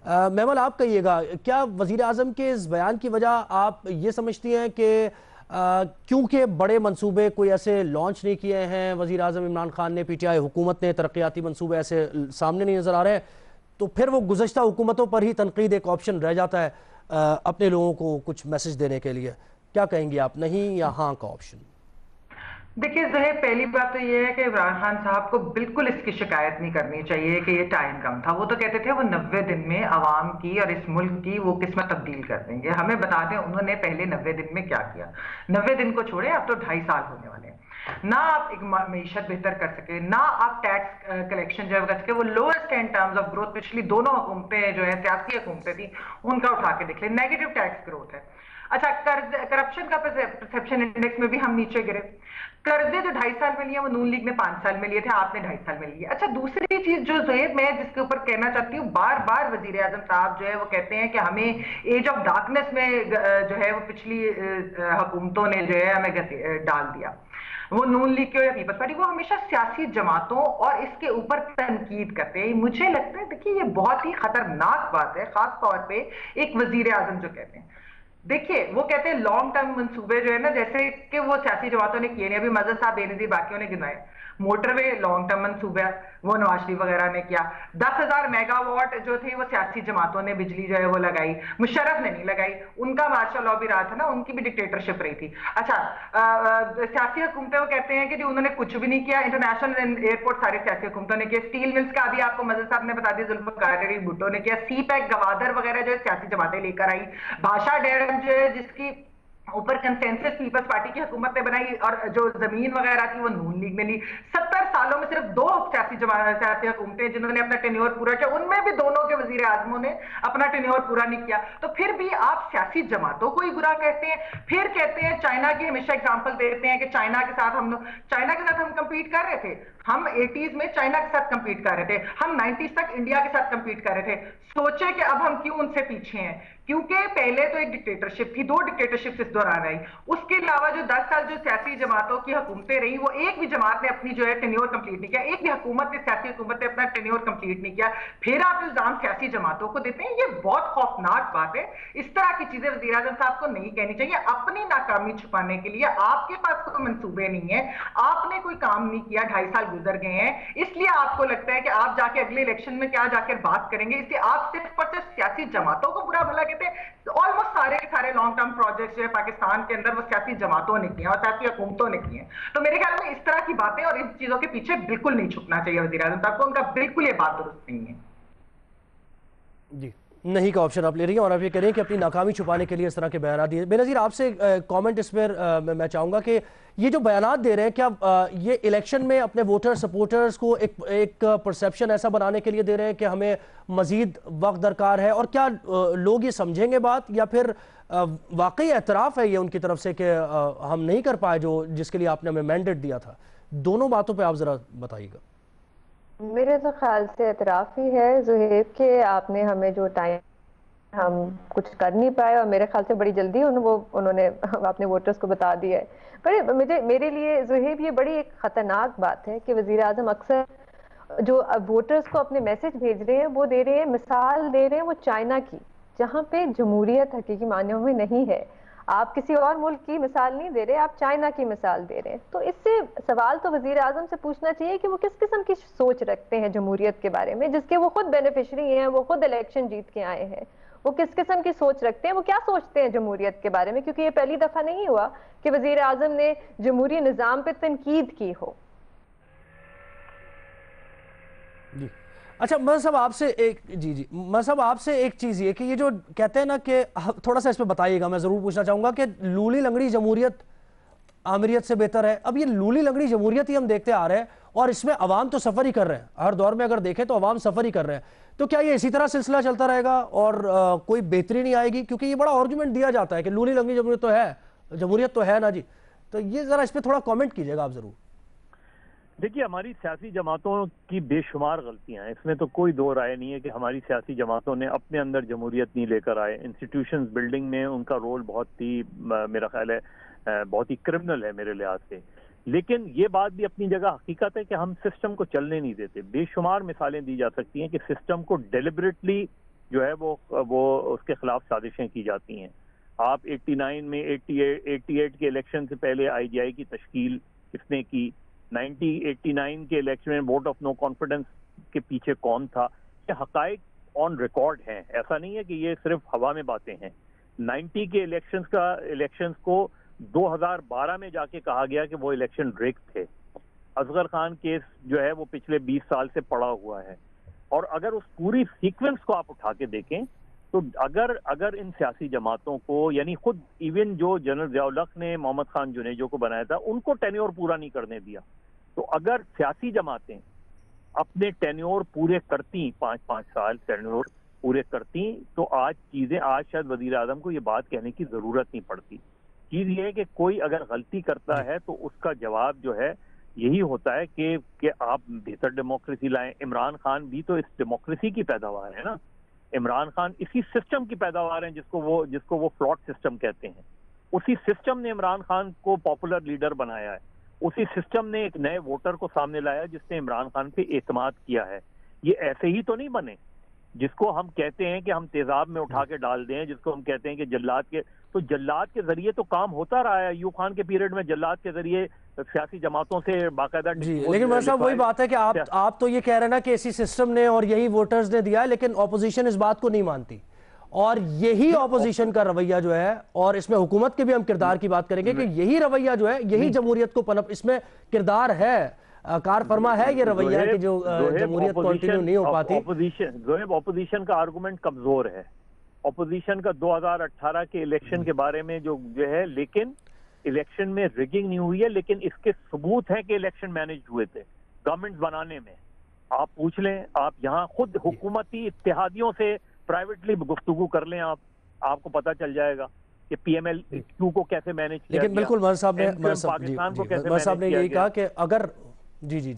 Mammal آپ کہیے گا، کیا وزیر اعظم کے اس بیان کی وجہ آپ یہ سمجھتی ہیں کہ کیونکہ بڑے منصوبے کوئی ایسے لانچ نہیں کیے ہیں وزیر اعظم عمران خان نے، پی ٹی آئی حکومت نے، ترقیاتی منصوبے ایسے سامنے نہیں نظر آ رہے ہیں، تو پھر وہ گزشتہ حکومتوں پر ہی تنقید ایک آپشن رہ جاتا ہے اپنے لوگوں کو کچھ میسج دینے کے لیے؟ کیا کہیں گے آپ، نہیں یا ہاں کا آپشن؟ دیکھیے ظہیر، پہلی بات تو یہ ہے کہ عمران خان صاحب کو بالکل اس کی شکایت نہیں کرنی چاہیے کہ یہ ٹائم کم تھا۔ وہ تو کہتے تھے وہ 90 دن میں عوام کی اور اس ملک کی وہ قسمت تبدیل کر دیں گے۔ ہمیں بتا دیں انہوں نے پہلے 90 دن میں کیا کیا۔ 90 دن کو چھوڑے، اب تو 2.5 سال ہونے والے ہیں۔ نہ آپ ایک معیشت بہتر کر سکے، نہ آپ ٹیکس کلیکشن جو ہے کر سکے۔ وہ لوئسٹ ہے ان ٹرمز آف گروتھ۔ پچھلی دونوں حکومتیں جو ہے سیاسی حکومتیں تھیں، ان کا اٹھا کے دیکھ لیں، نیگیٹو ٹیکس گروتھ ہے۔ اچھا، کرپشن کا پرسپشن انڈیکس میں بھی ہم نیچے گرے۔ قرضے جو 2.5 سال میں لیے وہ نون لیگ نے 5 سال میں لیے تھے، آپ نے 2.5 سال میں لیے۔ اچھا، دوسری چیز جو زہیر میں جس کے اوپر کہنا چاہتی ہوں، بار بار وزیر اعظم صاحب جو ہے وہ کہتے ہیں کہ ہمیں ایج آف ڈارکنیس میں جو ہے وہ پچھلی حکومتوں نے جو ہے ہمیں ڈال دیا۔ وہ نون لیگ کے یا پیپلز پارٹی، وہ ہمیشہ سیاسی جماعتوں اور اس کے اوپر تنقید کرتے ہیں۔ مجھے لگتا ہے دیکھیے یہ بہت ہی خطرناک بات ہے، خاص طور پہ ایک وزیر اعظم جو کہتے ہیں۔ دیکھیے وہ کہتے ہیں لانگ ٹرم منصوبے جو ہے نا، جیسے کہ وہ سیاسی جماعتوں نے کیے نہیں، ابھی مظہر صاحب بے نظیر باقیوں نے گنائے۔ موٹر وے لانگ ٹرم منصوبہ وہ نواز شریف وغیرہ نے کیا۔ 10,000 میگا واٹ جو تھی وہ سیاسی جماعتوں نے بجلی جو ہے وہ لگائی، مشرف نے نہیں لگائی، ان کا مارشل لاء بھی رہا تھا نا، ان کی بھی ڈکٹیٹرشپ رہی تھی۔ اچھا، سیاسی حکومتیں وہ کہتے ہیں کہ انہوں نے کچھ بھی نہیں کیا۔ انٹرنیشنل ایئرپورٹ سارے سیاسی حکومتوں نے کیا۔ اسٹیل ملز کا ابھی آپ کو مظہر صاحب نے بتا دیا، ذوالفقار علی بھٹو نے کیا۔ سی پیک گوادر وغیرہ جو ہے سیاسی جماعتیں لے کر آئی۔ بھاشا ڈیم جو ہے جس کی اوپر کنسنسس پیپلز پارٹی کی حکومت نے بنائی، اور جو زمین وغیرہ تھی وہ نون لیگ نے لی۔ 70 سالوں میں صرف 2 سیاسی حکومتیں جنہوں نے اپنا ٹینیور پورا کیا، ان میں بھی دونوں کے وزیر اعظموں نے اپنا ٹینیور پورا نہیں کیا۔ تو پھر بھی آپ سیاسی جماعتوں کو ہی برا کہتے ہیں۔ پھر کہتے ہیں چائنا کی ہمیشہ اگزامپل دیتے ہیں کہ چائنا کے ساتھ ہم کمپیٹ کر رہے تھے۔ ہم 80s میں چائنا کے ساتھ کمپیٹ کر رہے تھے، ہم 90s تک انڈیا کے ساتھ کمپیٹ کر رہے تھے۔ سوچے کہ اب ہم کیوں ان سے پیچھے ہیں، کیونکہ پہلے تو ایک ڈکٹیٹرشپ تھی، 2 ڈکٹیٹرشپ اس دوران آئی۔ اس کے علاوہ جو 10 سال جو سیاسی جماعتوں کی حکومتیں رہی، وہ ایک بھی جماعت نے اپنی جو ہے ٹینیور کمپلیٹ نہیں کیا، ایک بھی حکومت نے سیاسی حکومت نے اپنا ٹینیور کمپلیٹ نہیں کیا۔ پھر آپ الزام سیاسی جماعتوں کو دیتے ہیں، یہ بہت خوفناک بات ہے۔ اس طرح کی چیزیں وزیر اعظم صاحب کو نہیں کہنی چاہیے۔ اپنی ناکامی چھپانے کے لیے آپ کے پاس کوئی منصوبے نہیں ہیں، آپ نے کوئی کام نہیں کیا، 2.5 سال گزر گئے ہیں، اس لیے آپ کو لگتا ہے کہ آپ جا کے اگلے الیکشن میں کیا جا کر بات کریں گے۔ اس لیے آپ صرف اور صرف سیاسی جماعتوں کو برا بھلا کہتے ہیں۔ آلموسٹ سارے کے سارے لانگ ٹرم پروجیکٹس جو ہے پاکستان کے اندر وہ سیاسی جماعتوں نے کیے ہیں اور سیاسی حکومتوں نے کیے ہیں۔ تو میرے خیال میں اس طرح کی باتیں اور ان چیزوں کے پیچھے بالکل نہیں چھپنا چاہیے وزیر اعظم صاحب کو، ان کا بالکل یہ بات درست نہیں ہے۔ جی، نہیں کا آپشن آپ لے رہی ہیں، اور آپ یہ کہہ رہے ہیں کہ اپنی ناکامی چھپانے کے لیے اس طرح کے بیانات دیے۔ بے نظیر آپ سے کامنٹ اس پر میں چاہوں گا کہ یہ جو بیانات دے رہے ہیں، کیا یہ الیکشن میں اپنے ووٹر سپورٹرز کو ایک پرسیپشن ایسا بنانے کے لیے دے رہے ہیں کہ ہمیں مزید وقت درکار ہے، اور کیا لوگ یہ سمجھیں گے بات، یا پھر واقعی اعتراف ہے یہ ان کی طرف سے کہ ہم نہیں کر پائے جس کے لیے آپ نے ہمیں مینڈیٹ دیا تھا؟ دونوں باتوں پہ آپ ذرا بتائیے گا۔ میرے تو خیال سے اعتراف ہی ہے زہیر کہ آپ نے ہمیں جو ٹائم ہم کچھ کر نہیں پائے، اور میرے خیال سے بڑی جلدی انہوں نے اپنے ووٹرز کو بتا دیا ہے۔ میرے لیے زہیر یہ بڑی ایک خطرناک بات ہے کہ وزیر اعظم اکثر جو ووٹرز کو اپنے میسج بھیج رہے ہیں وہ دے رہے ہیں، مثال دے رہے ہیں وہ چائنا کی، جہاں پہ جمہوریت حقیقی معنیوں میں نہیں ہے۔ آپ کسی اور ملک کی مثال نہیں دے رہے، آپ چائنا کی مثال دے رہے ہیں۔ تو اس سے سوال تو وزیر اعظم سے پوچھنا چاہیے کہ وہ کس قسم کی سوچ رکھتے ہیں جمہوریت کے بارے میں، جس کے وہ خود بینیفیشری ہیں، وہ خود الیکشن جیت کے آئے ہیں۔ وہ کس قسم کی سوچ رکھتے ہیں، وہ کیا سوچتے ہیں جمہوریت کے بارے میں، کیونکہ یہ پہلی دفعہ نہیں ہوا کہ وزیر اعظم نے جمہوری نظام پہ تنقید کی ہو۔ جی اچھا، مذہب آپ سے ایک چیز یہ کہ یہ جو کہتے ہیں نا کہ تھوڑا سا اس پہ بتائیے گا، میں ضرور پوچھنا چاہوں گا کہ لولی لنگڑی جمہوریت آمریت سے بہتر ہے۔ اب یہ لولی لنگڑی جمہوریت ہی ہم دیکھتے آ رہے ہیں، اور اس میں عوام تو سفر ہی کر رہے ہیں، ہر دور میں اگر دیکھیں تو عوام سفر ہی کر رہے ہیں۔ تو کیا یہ اسی طرح سلسلہ چلتا رہے گا اور کوئی بہتری نہیں آئے گی؟ کیونکہ یہ بڑا آرگومنٹ دیا جاتا ہے کہ لولی لنگڑی جمہوریت تو ہے نا جی، تو یہ ذرا اس پہ تھوڑا کامنٹ کیجیے گا آپ ضرور۔ دیکھیے، ہماری سیاسی جماعتوں کی بے شمار غلطیاں ہیں، اس میں تو کوئی دو رائے نہیں ہے کہ ہماری سیاسی جماعتوں نے اپنے اندر جمہوریت نہیں لے کر آئے۔ انسٹیٹیوشنز بلڈنگ میں ان کا رول بہت ہی میرا خیال ہے بہت ہی کرمنل ہے میرے لحاظ سے۔ لیکن یہ بات بھی اپنی جگہ حقیقت ہے کہ ہم سسٹم کو چلنے نہیں دیتے۔ بے شمار مثالیں دی جا سکتی ہیں کہ سسٹم کو ڈیلیبریٹلی جو ہے وہ اس کے خلاف سازشیں کی جاتی ہیں. آپ 89 میں 88 کے الیکشن سے پہلے آئی جی آئی کی تشکیل کس نے کی, 89 کے الیکشن میں ووٹ آف نو کانفیڈنس کے پیچھے کون تھا, یہ حقائق آن ریکارڈ ہیں, ایسا نہیں ہے کہ یہ صرف ہوا میں باتیں ہیں. 90 کے الیکشنز کو 2012 میں جا کے کہا گیا کہ وہ الیکشن ریگ تھے. اصغر خان کیس جو ہے وہ پچھلے 20 سال سے پڑا ہوا ہے. اور اگر اس پوری سیکوینس کو آپ اٹھا کے دیکھیں تو اگر ان سیاسی جماعتوں کو, یعنی خود ایون جو جنرل ضیاء الحق نے محمد خان جنیجو کو بنایا تھا, ان کو ٹینیور پورا نہیں کرنے دیا, تو اگر سیاسی جماعتیں اپنے ٹینیور پورے کرتی, 5 سال ٹینیور پورے کرتی, تو آج شاید وزیر اعظم کو یہ بات کہنے کی ضرورت نہیں پڑتی. چیز یہ ہے کہ کوئی اگر غلطی کرتا ہے تو اس کا جواب جو ہے یہی ہوتا ہے کہ آپ بہتر ڈیموکریسی لائیں. عمران خان بھی تو اس ڈیموکریسی کی پیداوار ہے نا, عمران خان اسی سسٹم کی پیداوار ہیں جس کو وہ فلاٹ سسٹم کہتے ہیں. اسی سسٹم نے عمران خان کو پاپولر لیڈر بنایا ہے, اسی سسٹم نے ایک نئے ووٹر کو سامنے لایا جس نے عمران خان پہ اعتماد کیا ہے. یہ ایسے ہی تو نہیں بنے جس کو ہم کہتے ہیں کہ ہم تیزاب میں اٹھا کے ڈال دیں, جس کو ہم کہتے ہیں کہ جلاد کے ذریعے تو کام ہوتا رہا ہے. ایوب خان کے پیریڈ میں جلاد کے ذریعے سیاسی جماعتوں سے باقاعدہ جی, لیکن میر صاحب وہی بات ہے کہ آپ تو یہ کہہ رہے ہیں نا کہ اسی سسٹم نے اور یہی ووٹرز نے دیا ہے, لیکن اپوزیشن اس بات کو نہیں مانتی, اور یہی اپوزیشن کا رویہ جو ہے, اور اس میں حکومت کے بھی ہم کردار کی بات کریں گے کہ یہی رویہ جو ہے یہی جمہوریت کو اس میں کردار ہے, کار فرما ہے یہ رویہ کہ جو جمہوریت کنٹینیو نہیں ہو پاتی. اپوزیشن کا آرگومنٹ کمزور ہے. اپوزیشن کا 2018 کے الیکشن کے بارے میں جو ہے, لیکن الیکشن میں ریگنگ نہیں ہوئی ہے, لیکن اس کے ثبوت ہیں کہ الیکشن مینجڈ ہوئے تھے گورنمنٹ بنانے میں. آپ پوچھ لیں, آپ یہاں خود حکومتی اتحادیوں سے پرائیویٹلی گفتگو کر لیں, آپ کو پتہ چل جائے گا کہ پی ایم ایل کیو کو کیسے مینج کیا گیا. لیکن بالکل مر صاحب نے پاکستان کو کیسے یہی کہا کہ اگر جی